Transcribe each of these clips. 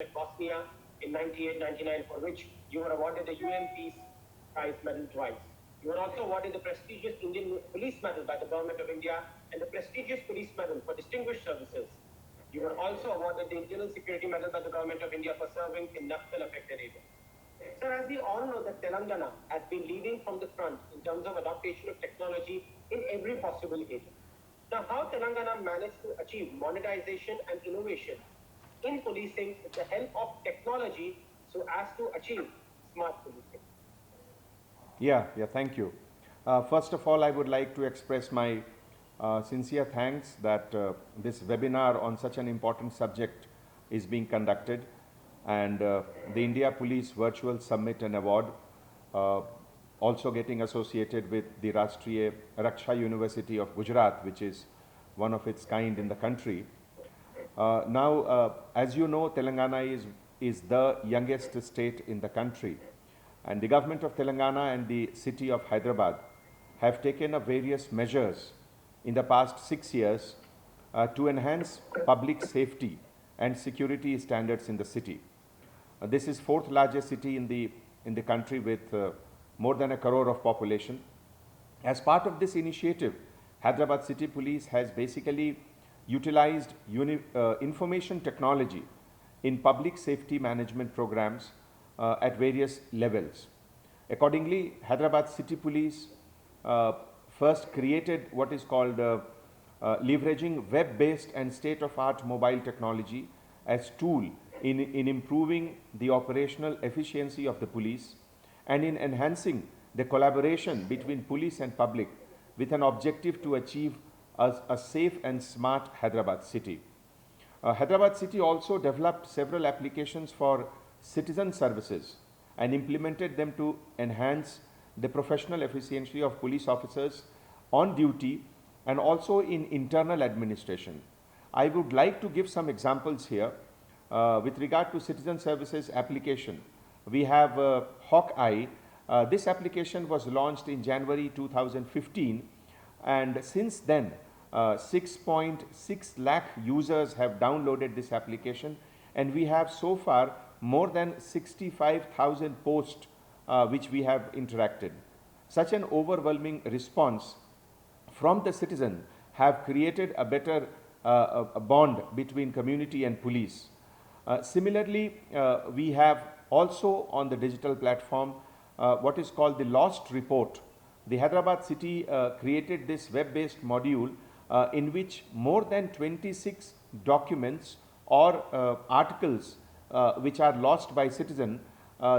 at Bosnia in 98, 99, for which you were awarded the UN Peace Prize Medal twice. You were also awarded the prestigious Indian Police Medal by the Government of India and the prestigious Police Medal for Distinguished Services. You were also awarded the Internal Security Medal by the Government of India for serving in Naxal-affected areas. Sir, as we all know that Telangana has been leading from the front in terms of adaptation of technology in every possible area. Now, how Telangana managed to achieve monetization and innovation in policing with the help of technology so as to achieve smart policing? Thank you. First of all, I would like to express my sincere thanks that this webinar on such an important subject is being conducted, and the India Police Virtual Summit and Award uh, also getting associated with the Rashtriya Raksha University of Gujarat, which is one of its kind in the country. As you know, Telangana is the youngest state in the country, and the government of Telangana and the city of Hyderabad have taken up various measures in the past 6 years to enhance public safety and security standards in the city. This is fourth largest city in the country with more than 1 crore of population. As part of this initiative, Hyderabad City Police has basically utilized information technology in public safety management programs at various levels. Accordingly, Hyderabad City Police first created what is called leveraging web-based and state-of-art mobile technology as tool in improving the operational efficiency of the police and in enhancing the collaboration between police and public with an objective to achieve a safe and smart Hyderabad city. Hyderabad city also developed several applications for citizen services and implemented them to enhance the professional efficiency of police officers on duty and also in internal administration. I would like to give some examples here. With regard to citizen services application, we have Hawkeye. This application was launched in January 2015, and since then 6.6 lakh users have downloaded this application, and we have so far more than 65,000 posts which we have interacted. Such an overwhelming response from the citizen have created a better a bond between community and police. Similarly, we have also on the digital platform what is called the Lost Report. The Hyderabad city created this web-based module in which more than 26 documents or articles which are lost by citizen,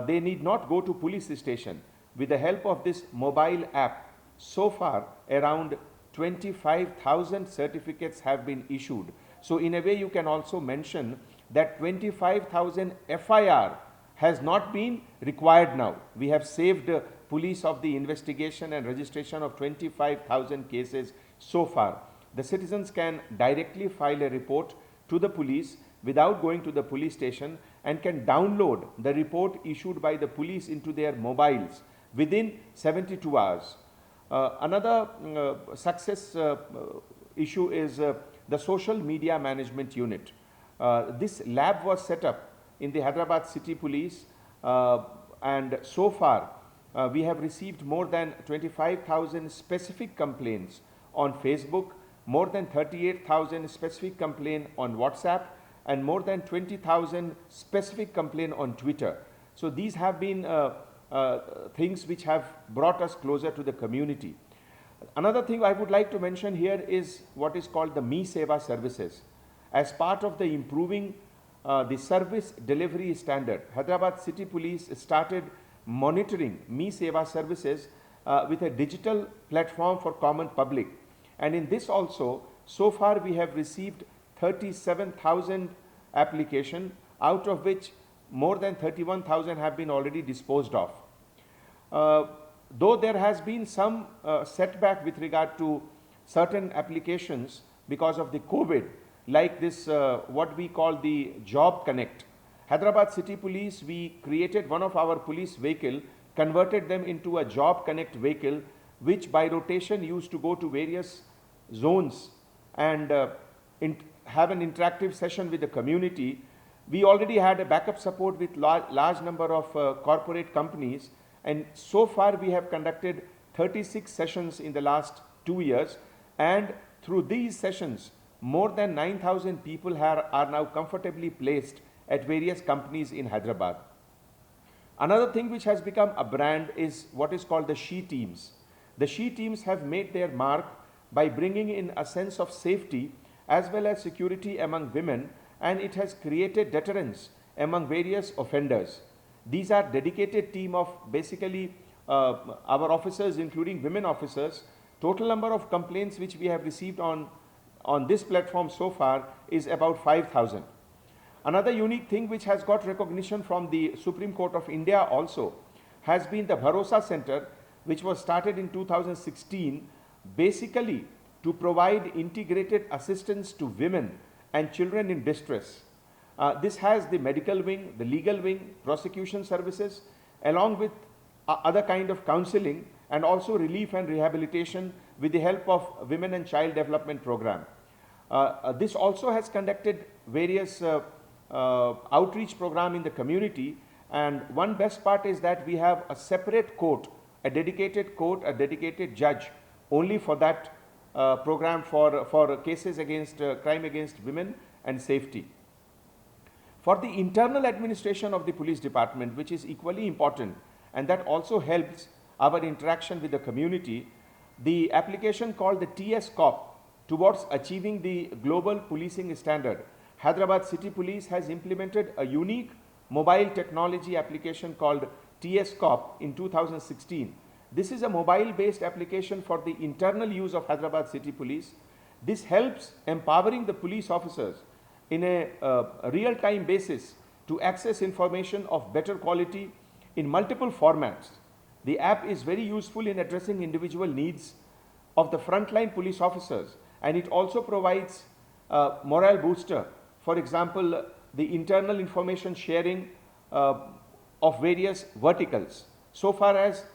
they need not go to police station. With the help of this mobile app, so far around 25,000 certificates have been issued. So in a way you can also mention that 25,000 FIR has not been required now. We have saved police of the investigation and registration of 25,000 cases so far. The citizens can directly file a report to the police without going to the police station and can download the report issued by the police into their mobiles within 72 hours. Another success issue is the social media management unit. This lab was set up in the Hyderabad City Police, and so far we have received more than 25,000 specific complaints on Facebook, more than 38,000 specific complaints on WhatsApp, and more than 20,000 specific complaints on Twitter. So these have been things which have brought us closer to the community. Another thing I would like to mention here is what is called the Me Seva services. As part of the improving the service delivery standard, Hyderabad City Police started monitoring Me Seva services with a digital platform for common public. And in this also, so far we have received 37,000 applications, out of which more than 31,000 have been already disposed of. Though there has been some setback with regard to certain applications because of the COVID, like this what we call the Job Connect. Hyderabad City Police, we created one of our police vehicle, converted them into a Job Connect vehicle, which by rotation used to go to various zones and have an interactive session with the community. We already had a backup support with large number of corporate companies, and so far we have conducted 36 sessions in the last 2 years, and through these sessions more than 9,000 people are now comfortably placed at various companies in Hyderabad. Another thing which has become a brand is what is called the She Teams. The She Teams have made their mark by bringing in a sense of safety as well as security among women, and it has created deterrence among various offenders. These are dedicated team of basically our officers, including women officers. Total number of complaints which we have received on this platform so far is about 5,000. Another unique thing which has got recognition from the Supreme Court of India also has been the Bharosa Center, which was started in 2016 basically to provide integrated assistance to women and children in distress. This has the medical wing, the legal wing, prosecution services, along with other kind of counseling and also relief and rehabilitation with the help of Women and Child Development Program. This also has conducted various outreach program in the community, and one best part is that we have a separate court, a dedicated judge only for that program for cases against crime against women and safety. For the internal administration of the police department, which is equally important and that also helps our interaction with the community, the application called the TS-COP towards achieving the global policing standard. Hyderabad City Police has implemented a unique mobile technology application called TS-COP in 2016. This is a mobile-based application for the internal use of Hyderabad City Police. This helps empowering the police officers in a real-time basis to access information of better quality in multiple formats. The app is very useful in addressing individual needs of the frontline police officers, and it also provides a morale booster. For example, the internal information sharing of various verticals. So far as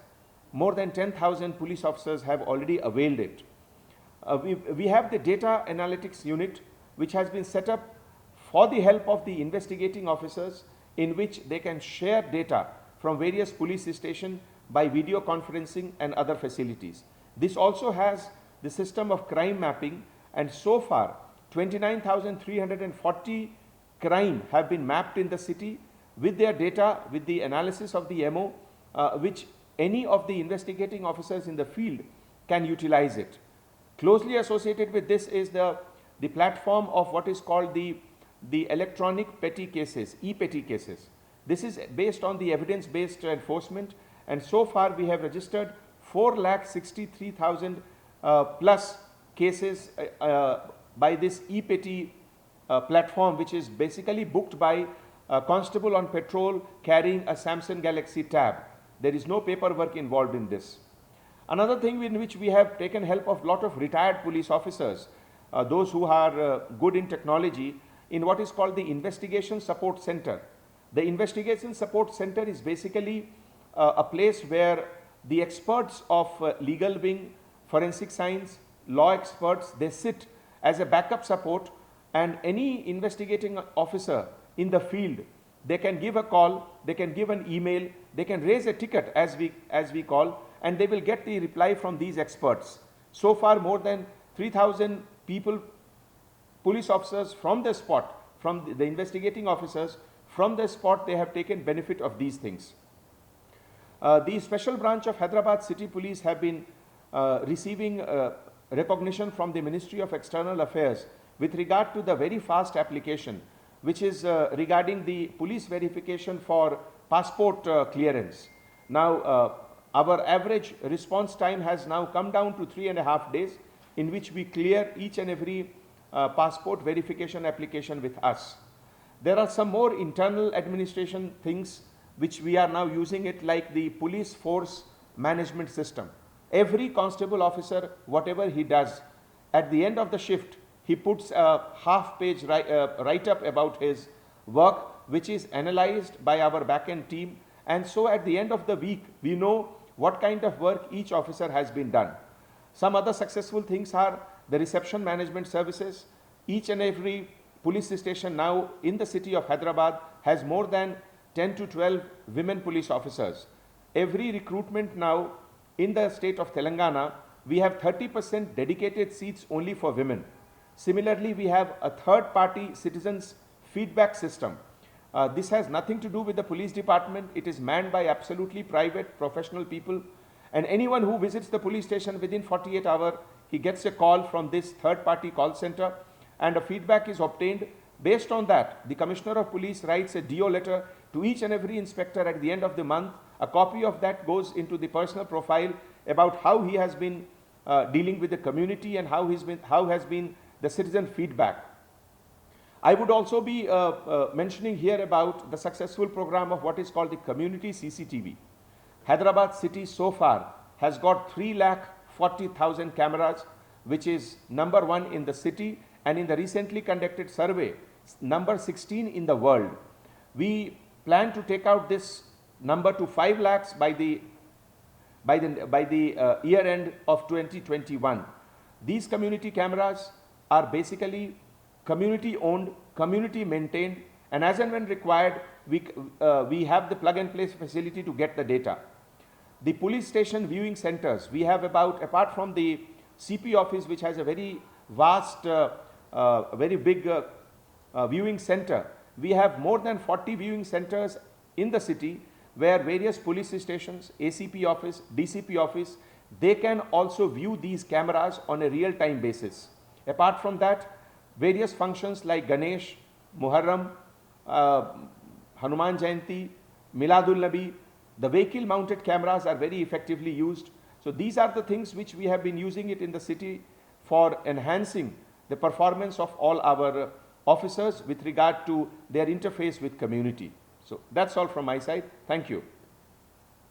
more than 10,000 police officers have already availed it. We have the data analytics unit, which has been set up for the help of the investigating officers, in which they can share data from various police stations by video conferencing and other facilities. This also has the system of crime mapping, and so far 29,340 crime have been mapped in the city with their data, with the analysis of the MO, which any of the investigating officers in the field can utilize it. Closely associated with this is the platform of what is called the electronic petty cases, e-petty cases. This is based on the evidence-based enforcement, and so far we have registered 4,63,000 plus cases by this e-petty platform, which is basically booked by a constable on patrol carrying a Samsung Galaxy Tab. There is no paperwork involved in this. Another thing in which we have taken help of lot of retired police officers, those who are good in technology, in what is called the Investigation Support Center. The Investigation Support Center is basically a place where the experts of legal wing, forensic science, law experts, they sit as a backup support, and any investigating officer in the field, they can give a call, they can give an email, they can raise a ticket as we call, and they will get the reply from these experts. So far more than 3,000 people, police officers from the spot, from the investigating officers from the spot, they have taken benefit of these things. The special branch of Hyderabad City Police have been receiving recognition from the Ministry of External Affairs with regard to the very fast application, which is regarding the police verification for passport clearance. Now, our average response time has now come down to 3.5 days, in which we clear each and every passport verification application with us. There are some more internal administration things which we are now using it, like the police force management system. Every constable officer, whatever he does, at the end of the shift, he puts a half-page write-up about his work, which is analyzed by our back-end team. And so at the end of the week, we know what kind of work each officer has been done. Some other successful things are the reception management services. Each and every police station now in the city of Hyderabad has more than 10 to 12 women police officers. Every recruitment now in the state of Telangana, we have 30% dedicated seats only for women. Similarly, we have a third-party citizens feedback system. This has nothing to do with the police department. It is manned by absolutely private, professional people. And anyone who visits the police station within 48 hours, he gets a call from this third-party call center, and a feedback is obtained. Based on that, the Commissioner of Police writes a DO letter to each and every inspector at the end of the month. A copy of that goes into the personal profile about how he has been dealing with the community and how has been the citizen feedback. I would also be mentioning here about the successful program of what is called the community CCTV. Hyderabad city so far has got 3,40,000 cameras, which is number 1 in the city, and in the recently conducted survey, number 16 in the world. We plan to take out this number to 5 lakhs by the year end of 2021. These community cameras are basically community owned, community maintained, and as and when required, we have the plug and play facility to get the data. The police station viewing centers, we have about, apart from the CP office, which has a very vast, very big viewing center, we have more than 40 viewing centers in the city where various police stations, ACP office, DCP office, they can also view these cameras on a real-time basis. Apart from that, various functions like Ganesh, Muharram, Hanuman Jayanti, Miladul Nabi, the vehicle mounted cameras are very effectively used. So these are the things which we have been using it in the city for enhancing the performance of all our officers with regard to their interface with community. So that's all from my side. Thank you.